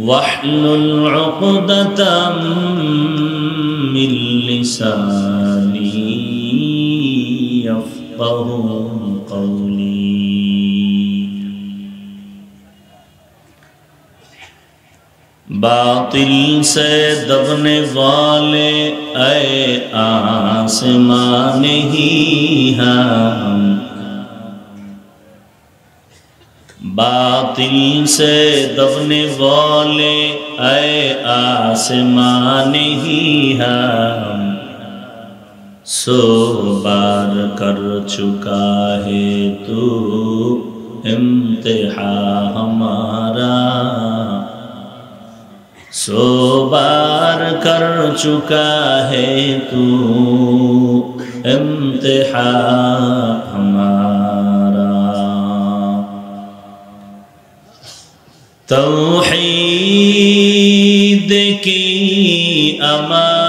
واحلل عقدة من لساني يفقهوا قولي बातिल से दबने वाले ऐ आसमान ही हम बातिल से दबने वाले ऐ आसमान ही हम सो बार कर चुका है तू इम्तिहा हमारा सो बार कर चुका है तू इम्तिहा हमारा तौहीद की अमानत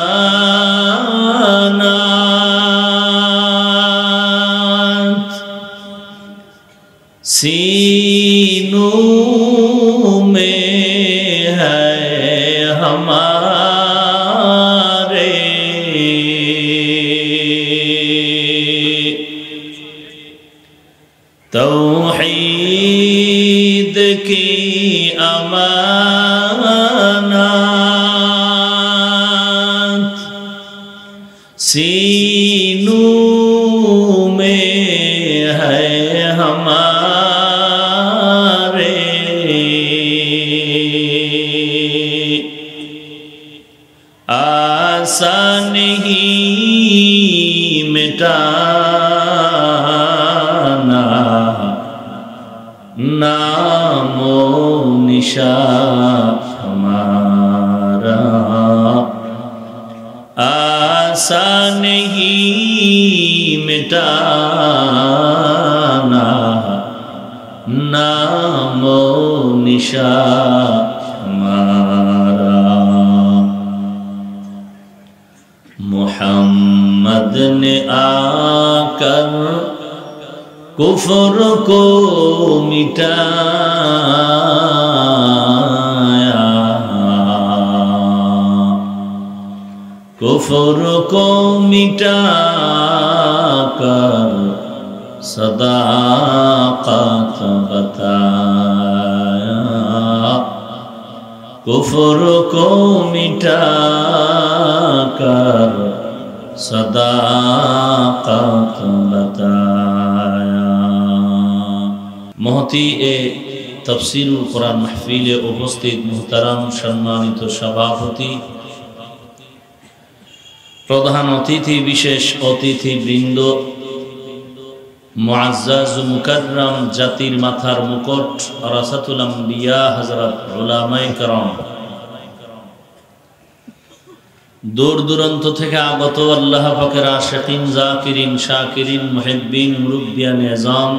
सीनों में है हमारे तौहीद की अमानत सीनों में है हमारे आसान ही मिटाना नामो निशा हमारा आसान ही मिटाना नामो निशा हमारा मुहम्मद ने आकर कुफ्र को मिटाया कुफ्र को मिटाकर सदाकत बताया कुफ्र को मिटाकर सदाकत बताया। महती ए तफसीरुल कुरान महफिले उपस्थित मुहतरम सम्मानित सभापति प्रधान अतिथि विशेष अतिथि बृंद मुअज्जज मुकर्रम जातिर माथार मुकुट रासातुल अंबिया हजरत उलामाए करम दूर दूरान्त থেকে আগত আল্লাহ পাকের আশিকিন জাকিরিন শাকিরিন মুহিব্বিন মুরব্বিয়ান নিজাম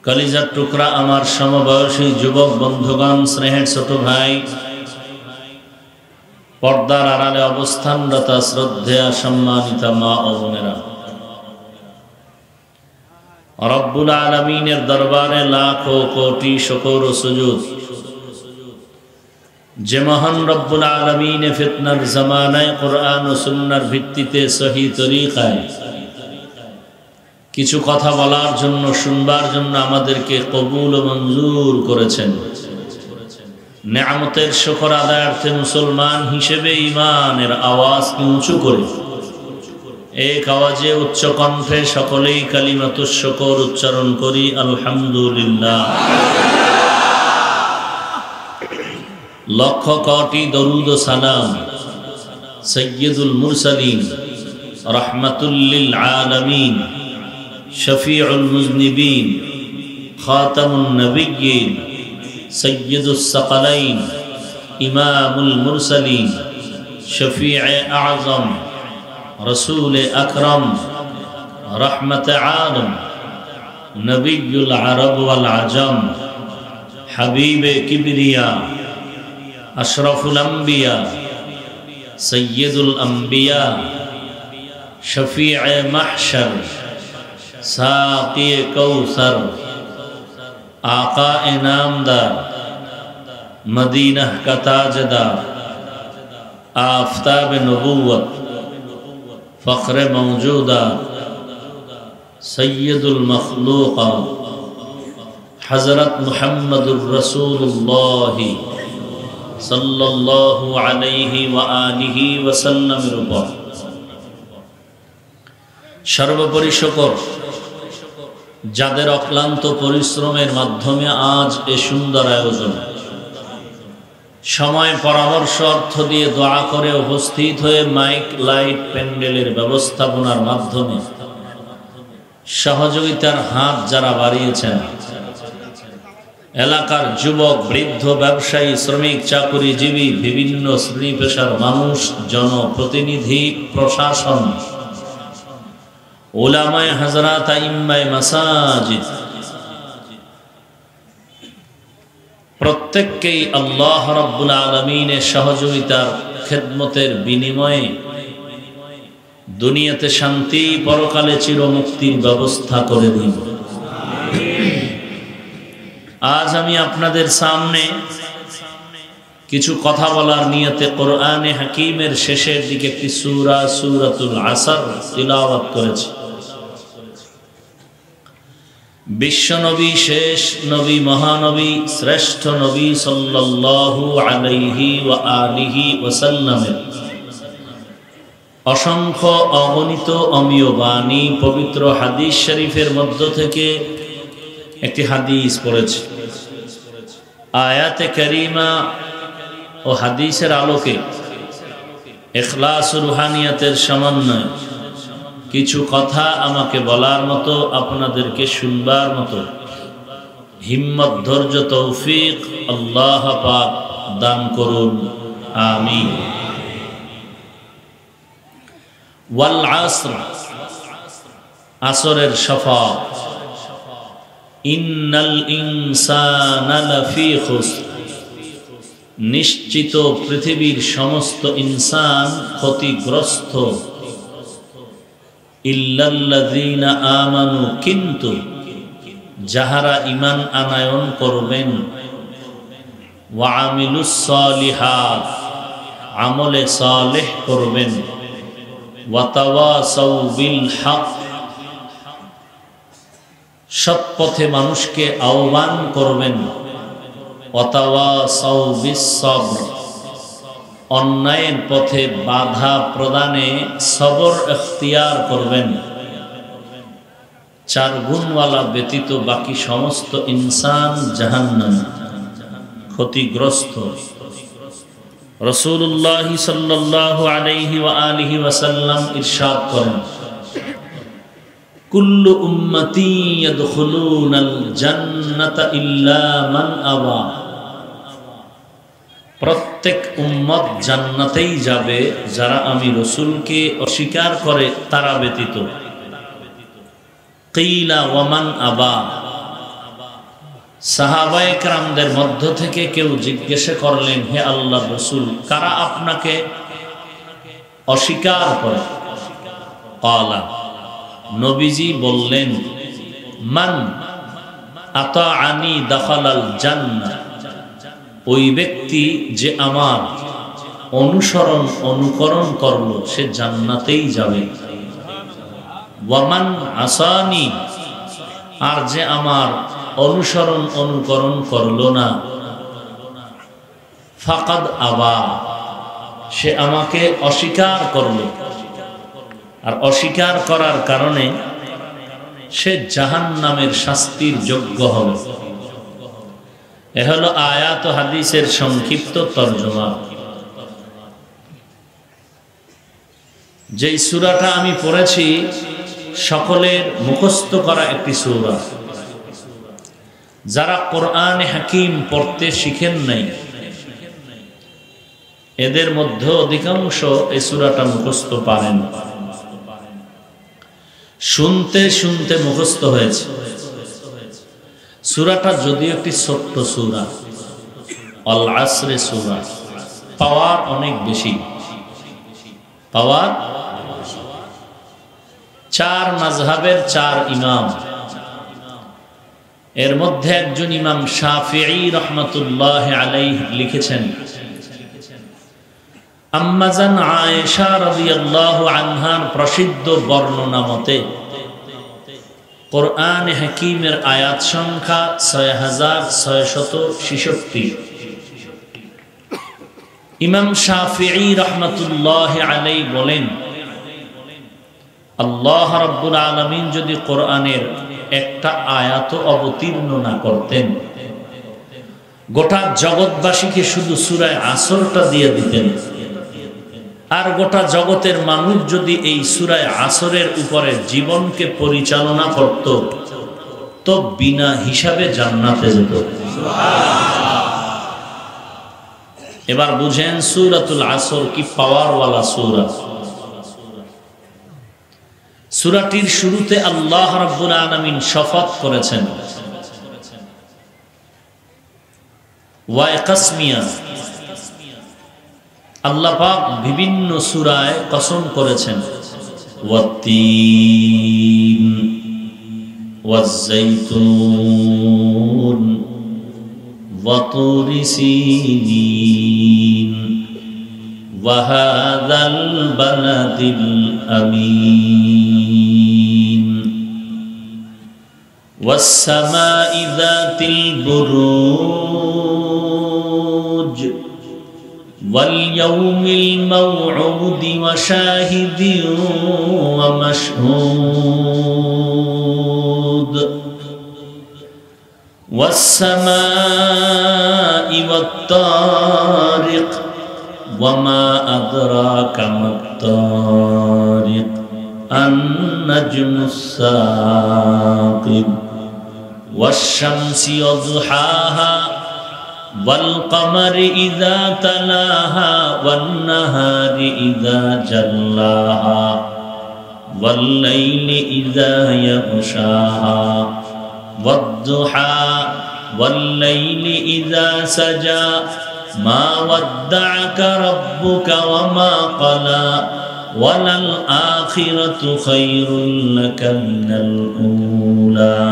কলিজার টুকরা আমার সমবয়সী যুবক বন্ধুগণ স্নেহের ছোট ভাই পর্দার আড়ালে অবস্থানরত শ্রদ্ধেয় সম্মানিত মা ও বোনেরা রব্বুল আলামিনের দরবারে লাখো কোটি শুকর ও সুজুদ যে মহান রব্বুল আলামিন ফিতনার জামানায় কোরআন ও সুন্নাহর ভিত্তিতে সহি তরিকায় কিছু কথা বলার জন্য শুনবার জন্য আমাদেরকে কবুল ও মঞ্জুর করেছেন নেয়ামতের শুকর আদায়ার্থে মুসলমান হিসেবে ঈমানের আওয়াজকে উঁচু করে এক আওয়াজে উচ্চ কণ্ঠে সকলেই কালিমাতুশ শুকর উচ্চারণ করি আলহামদুলিল্লাহ লক্ষ কোটি দরুদ ও সালাম সৈয়দুল মুরসালিন রাহমাতুল লিল আলামিন শফিউল মুজনিবিন খাতামুন নবিয়্যিন সৈয়দুস সাকালাইন ইমামুল মুরসালিন শফিয়ে আযম রসূল আকরম রহমত আলম নবিয়ুল আরব ওয়াল আজম হাবিবে কিবরিয়া अशरफुल अंबिया सय्यदुल अंबिया शफीए महशर साक़ी कौसर आका नामदार मदीना का ताजदार, आफताब नबूवत, फ़ख्र मौजूदा, सय्यदुल मखलूक़ा हज़रत मुहम्मदुर रसूलुल्लाह सल्लल्लाहु अलैहि व आलिहि वसल्लमेर উপর সর্বোপরি শুকর যাদের অক্লান্ত পরিশ্রমের মাধ্যমে আজ এই সুন্দর আয়োজন, সময় পরামর্শ অর্থ দিয়ে দোয়া করে উপস্থিত হয়ে মাইক লাইট প্যান্ডেলের ব্যবস্থাপনার মাধ্যমে সহযোগিতার হাত যারা বাড়িয়েছেন, এলাকার যুবক, বৃদ্ধ, ব্যবসায়ী, শ্রমিক, চাকুরিজীবী, বিভিন্ন শ্রেণী পেশার মানুষ, জনপ্রতিনিধি, প্রশাসন, উলামায়ে হাজরাত, আইম্মায়ে মাসাজিদ, প্রত্যেককেই আল্লাহ রাব্বুল আলামিনের সহযোগিতার খেদমতের বিনিময়ে দুনিয়াতে শান্তি, পরকালে চিরমুক্তির ব্যবস্থা করে দিন। আজ আমি আপনাদের সামনে কিছু কথা বলার নিয়তে কোরআনে হাকিমের শেষের দিকে একটি সূরা, সূরাতুল আসর তিলাওয়াত করেছি। বিশ্বনবী, শেষ নবী, মহানবী, শ্রেষ্ঠ নবী সাল্লাল্লাহু আলাইহি ওয়া আলিহি ওয়াসাল্লামের অসংখ্য অগণিত অমীয় বাণী, পবিত্র হাদিস শরীফের মধ্য থেকে একটি হাদিস পড়েছি। আয়াতে কারিমা ও হাদিসের আলোকে ইখলাস ও রুহানিয়াতের সমন্বয়ে কিছু কথা আমাকে বলার মতো, আপনাদেরকে শুনবার মতো হিম্মত, ধৈর্য, তৌফিক আল্লাহ পাক দান করুন, আমিন। ওয়াল আসর, আসরের শপথ। ইন্নাল ইনসানা লাফি খুসর, নিশ্চিত পৃথিবীর সমস্ত ইনসান ক্ষতিগ্রস্ত। ইল্লাল্লাযীনা আমানু, কিন্তু যাহারা ঈমান আনয়ন করবেন, ওয়া আমিলুস সালিহাত, আমলে সালেহ করবেন, ওয়া তাওয়াসাউ বিল হক, সৎ পথে মানুষকে আহ্বান করবেন, ওয়া তাওয়াসাউ বিস সবর, অন্যায়ের পথে বাধা প্রদানে সবর এখতিয়ার করবেন। চার গুণওয়ালা ব্যতীত বাকি সমস্ত ইনসান জাহান্নামী, ক্ষতিগ্রস্ত। রাসূলুল্লাহ সাল্লাল্লাহু আলাইহি ওয়া আলিহি ওয়াসাল্লাম ইরশাদ করেন, কুল্লু উম্মতি ইয়াদখুলুনাল জান্নাতা ইল্লা মান আবা, প্রত্যেক উম্মত জান্নাতেই যাবে যারা আমি রসুলকে অস্বীকার করে তারা ব্যতীত। কিলা ওয়ামান আবা, সাহাবায়ে কেরামদের মধ্য থেকে কেউ জিজ্ঞাসা করলেন, হে আল্লাহর রাসূল, কারা আপনাকে অস্বীকার করে? ক্বালা, নবীজি বললেন, মান আতাআনি দাখালাল জান্নাহ, ওই ব্যক্তি যে আমার অনুসরণ অনুকরণ করলো সে জান্নাতেই যাবে। ওয়ামান আসানি, আর যে আমার অনুসরণ অনুকরণ করলো না, ফাকাদ আবা, সে আমাকে অস্বীকার করলো। আর অস্বীকার করার কারণে সে জাহান্নামের শাস্তির যোগ্য হবে। এ হলো আয়াত ও হাদিসের সংক্ষিপ্ত তরজমা। যেই সূরাটা আমি পড়েছি সকলের মুখস্থ করা একটি সূরা। যারা কোরআনে হাকিম পড়তে শিখেন নাই, এদের মধ্যে অধিকাংশ এই সূরাটা মুখস্থ পারেন, শুনতে শুনতে মুখস্থ হয়েছে। সূরাটা যদিও একটি ছোট্ট সূরা, আল আসরে সূরা, পাওয়ার অনেক বেশি। পাওয়ার চার মাযহাবের চার ইমাম এর মধ্যে একজন ইমাম শাফিঈ রাহমাতুল্লাহ আলাইহি লিখেছেন, আম্মাজান আয়েশা রাদিয়াল্লাহু আনহার প্রসিদ্ধ বর্ণনা মতে কোরআনে হাকীমের আয়াত সংখ্যা ৬৬৬৬। ইমাম শাফিঈ রাহমাতুল্লাহ আলাইহি বলেন, আল্লাহ রাব্বুল আলামিন যদি কোরআনের একটা আয়াত অবতীর্ণ না করতেন, গোটা জগৎবাসীকে শুধু সূরা আসরটা দিয়ে দিতেন, আর গোটা জগতের মানুষ যদি এই সূরা আসরের উপরে জীবনকে পরিচালনা করত, তো বিনা হিসাবে জান্নাতে যেত। এবার বুঝেন সূরাতুল আসর কি পাওয়ারওয়ালা সূরা। সূরাটির শুরুতে আল্লাহ রাব্বুল আলামিন শপথ করেছেন, ওয়া কাসমিয়া, আল্লাহ পাক বিভিন্ন সূরায় কসম করেছেন, ওয়াত-তিন ওয়াজ-যাইতুন ওয়া তুরি সিনিন ওয়া হাযাল বালাদিল আমিন ওয়াস-সামাই যাতিল বুরুজ واليوم الموعود وشاهد ومشهود والسماء والطارق وما أدراك ما الطارق النجم الثاقب والشمس وضحاها والقمر إذا تلاها والنهار إذا جلاها والليل إذا يغشاها والضحى والليل إذا سجى ما ودعك ربك وما قلى وللآخرة خير لك من الأولى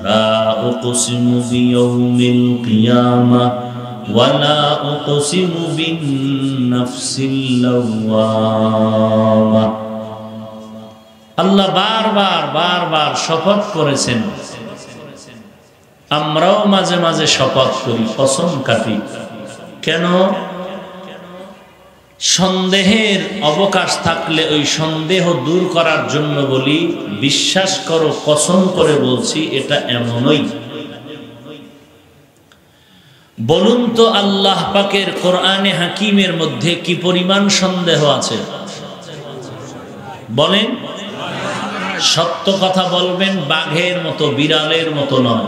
لا أقسم بيوم القيامة ولا أقسم بالنفس اللوامة। আল্লাহ বারবার শপথ করেছেন, আমরাও মাঝে মাঝে শপথ করি, কসম কাটি। কেন? সন্দেহের অবকাশ থাকলে ওই সন্দেহ দূর করার জন্য বলি, বিশ্বাস করো, কসম করে বলছি এটা এমনই। বলুন তো আল্লাহ পাকের কোরআনে হাকিমের মধ্যে কি পরিমাণ সন্দেহ আছে? বলেন, সত্য কথা বলবেন, বাঘের মতো বিড়ালের মতো নয়।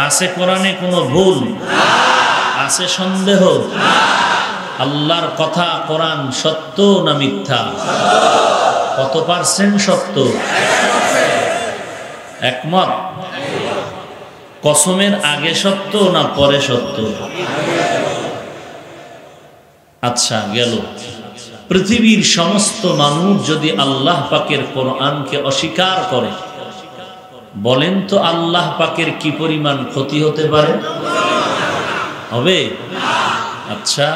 আছে কোরআনে কোনো ভুল? আছে সন্দেহ? আল্লাহর কথা কোরআন সত্য না মিথ্যা? কত পার্সেন্ট সত্য? একমত? কসমের আগে সত্য না পরে সত্য? আচ্ছা গেল। পৃথিবীর সমস্ত মানুষ যদি আল্লাহ পাকের কোরআনকে অস্বীকার করে, বলেন তো আল্লাহ পাকের কি পরিমাণ ক্ষতি হতে পারে? হবে? আচ্ছা,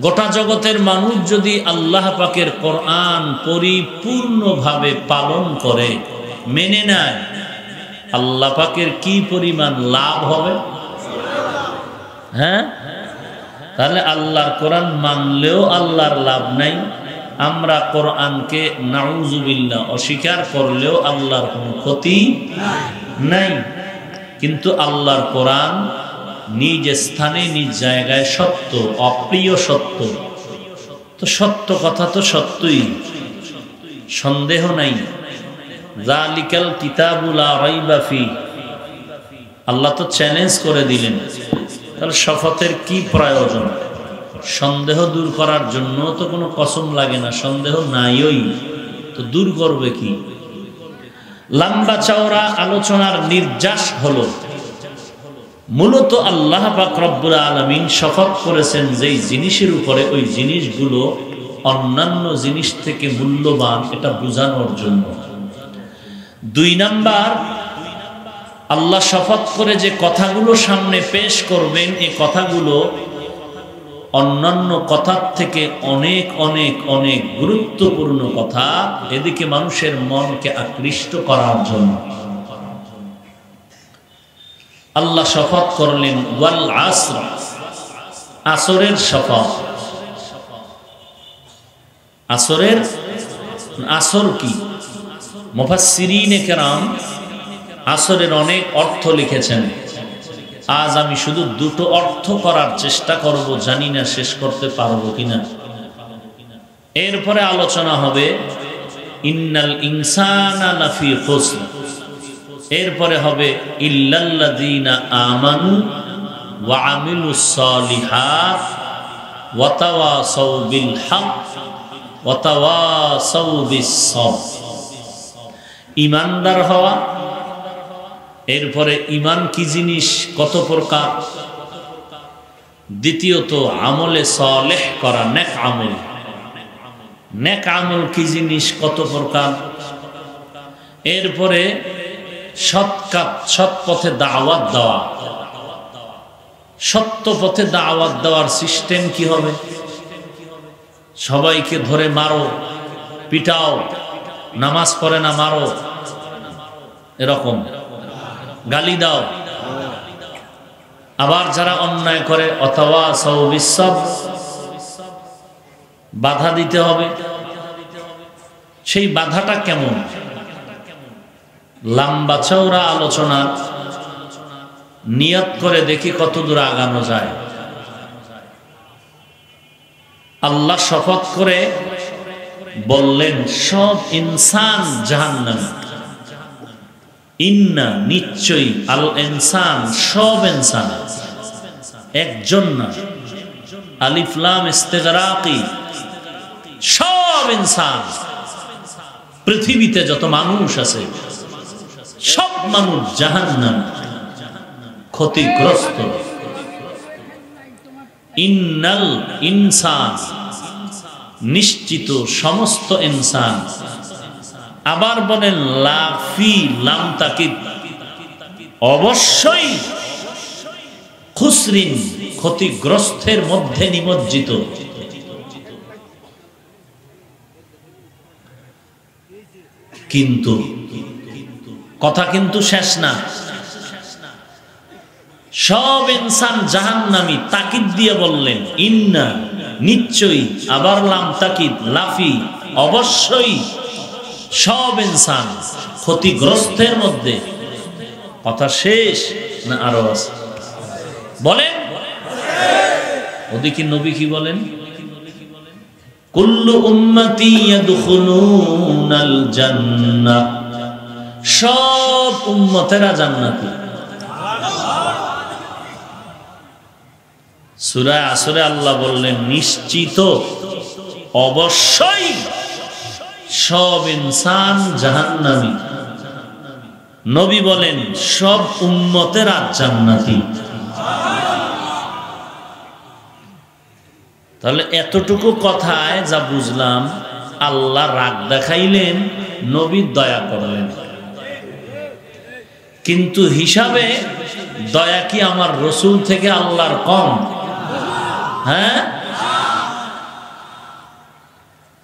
গোটা জগতের মানুষ যদি আল্লাহ পাকের কোরআন পরিপূর্ণভাবে পালন করে, মেনে নেয়, আল্লাহ পাকের কি পরিমাণ লাভ হবে? হ্যাঁ, তাহলে আল্লাহর কোরআন মানলেও আল্লাহর লাভ নাই, আমরা কোরআনকে নাউজুবিল্লাহ অস্বীকার করলেও আল্লাহর কোনো ক্ষতি নাই। কিন্তু আল্লাহর কোরআন নিজ স্থানে নিজ জায়গায় সত্য, অপ্রিয় সত্য। তো সত্য কথা তো সত্যই, সন্দেহ নাই। যালিকাল কিতাবু লা রাইবা ফিহি, আল্লাহ তো চ্যালেঞ্জ করে দিলেন। তাহলে শপথের কি প্রয়োজন? সন্দেহ দূর করার জন্য তো কোনো কসম লাগে না, সন্দেহ নাইই, তো দূর করবে কি? লম্বা চওড়া আলোচনার নির্যাস হলো, মূলত আল্লাহ পাক রব্বুল আলামিন শপথ করেছেন যেই জিনিসের উপরে, ওই জিনিসগুলো অন্যান্য জিনিস থেকে মূল্যবান, এটা বোঝানোর জন্য। 2 নাম্বার, আল্লাহ শপথ করে যে কথাগুলো সামনে পেশ করবেন, এই কথাগুলো অন্যান্য কথার থেকে অনেক অনেক অনেক গুরুত্বপূর্ণ কথা, এদিকে মানুষের মনকে আকৃষ্ট করার জন্য। আল্লাহ শপথ করলেন ওয়াল আসর, আসরের শপথ। আসরের, আসর কি? মুফাসসিরিনে কেরাম আসরের অনেক অর্থ লিখেছেন। আজ আমি শুধু দুটো অর্থ করার চেষ্টা করব, জানি না শেষ করতে পারবো কিনা। এরপরে আলোচনা হবে ইন্নাল ইনসানা লাফি খুসর, এরপরে হবে ইল্লাল্লাযীনা আমানু ওয়া আমিলুস সালিহাত ওয়া তাওয়াসাউ বিল হক ওয়া তাওয়াসাউ বিস সবর। ঈমানদার হওয়া, এরপরে ঈমান কি জিনিস, কত প্রকার, দ্বিতীয়ত আমলে সালেহ করা, নেক আমল, নেক আমল কি জিনিস, কত প্রকার, এরপরে সৎ পথে দাওয়াত দেওয়া, সত্য পথে দাওয়াত দেওয়ার সিস্টেম কি হবে? সবাইকে ধরে মারো, পিটাও, নামাজ পড়ে না মারো, এরকম গালি দাও। আবার যারা অন্যায় করে অতাওয়াসাউ বিস সবর, বাধা দিতে হবে। সেই বাধাটা কেমন? লম্বা চওড়া আলোচনা, নিয়ত করে দেখি কত দূর আগানো যায়। আল্লাহ শপথ করে বললেন সব ইনসান জাহান্নামী। ইন্না, নিশ্চয়ই, আল ইনসান, সব ইনসান, একজন না, আলিফ লাম ইস্তিগরাকি, সব ইনসান, পৃথিবীতে যত মানুষ আছে সব মানুষ জাহান্নামী, ক্ষতিগ্রস্ত। ইন্নাল ইনসান, নিশ্চিত সমস্ত ইনসান। আবার বলেন লাফি, লাম তাকিদ, অবশ্যই, খুসরিন, ক্ষতিগ্রস্তের মধ্যে নিমজ্জিত। কিন্তু কথা কিন্তু শেষ না, সব ইনসান জাহান্নামী, তাকিদ দিয়ে বললেন ইন্না, নিশ্চয়ই, আবার লাম তাকিদ, লাফি, অবশ্যই, সব ইনসান ক্ষতিগ্রস্তের মধ্যে। কথা শেষ না আরো আছে? বলেন। ওদিকে নবী কি বলেন? কুল্লু উম্মতি ইয়াদখুলুনাল জান্নাহ, সব উম্মতেরা জান্নাতি। সূরা আসরে আল্লাহ বললেন নিশ্চিত, অবশ্যই, সব ইনসান জাহান্নামী। নবী বলেন সব উম্মতেরা জান্নাতি। তাহলে এতটুকু কথায় যা বুঝলাম, আল্লাহ রাগ দেখাইলেন, নবী দয়া করলেন। কিন্তু হিসাবে দয়া কি আমার রসুল থেকে আল্লাহর কম? হ্যাঁ,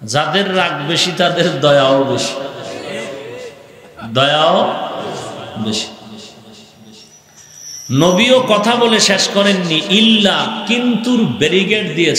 যাদের রাগ বেশি তাদের দয়াও বেশি, দয়াও বেশি। নবীও কথা বলে শেষ করেননি, ইল্লা, কিন্তুর ব্যারিকেড দিয়ে